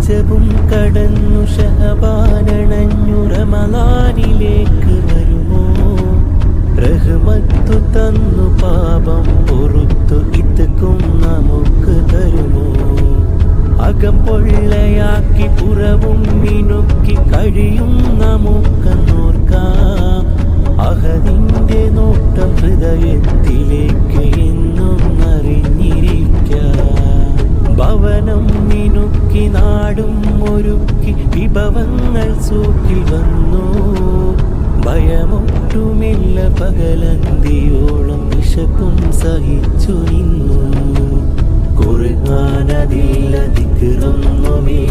റജബും കടന്നു ഷഹബാനണഞ്ഞു റമളാനിലേക്ക് വരുമോ? റഹ്മത്തു തന്നു പാപം പൊറുത്തു ഇത്ക്കും നമുക്ക് തരുമോ? അകം പൊള്ളയാക്കി പുറവും മിനുക്കി കഴിയും നമുക്കെന്നോർക്കാം. അഹദിന്റെ നോട്ടം ഹൃദയത്തിലേക്ക് എന്നും അറിഞ്ഞിരിക്കാം. ഭവനം മിനുക്കി നാടും ഒരുക്കി വിഭവങ്ങൾ സൂക്കി വന്നു. ഭയമൊട്ടുമില്ല പകലന്തിയോളം വിശപ്പും സഹിച്ചു നിന്നു. ഖുർആനതില്ല ദിക്റൊന്നുമേ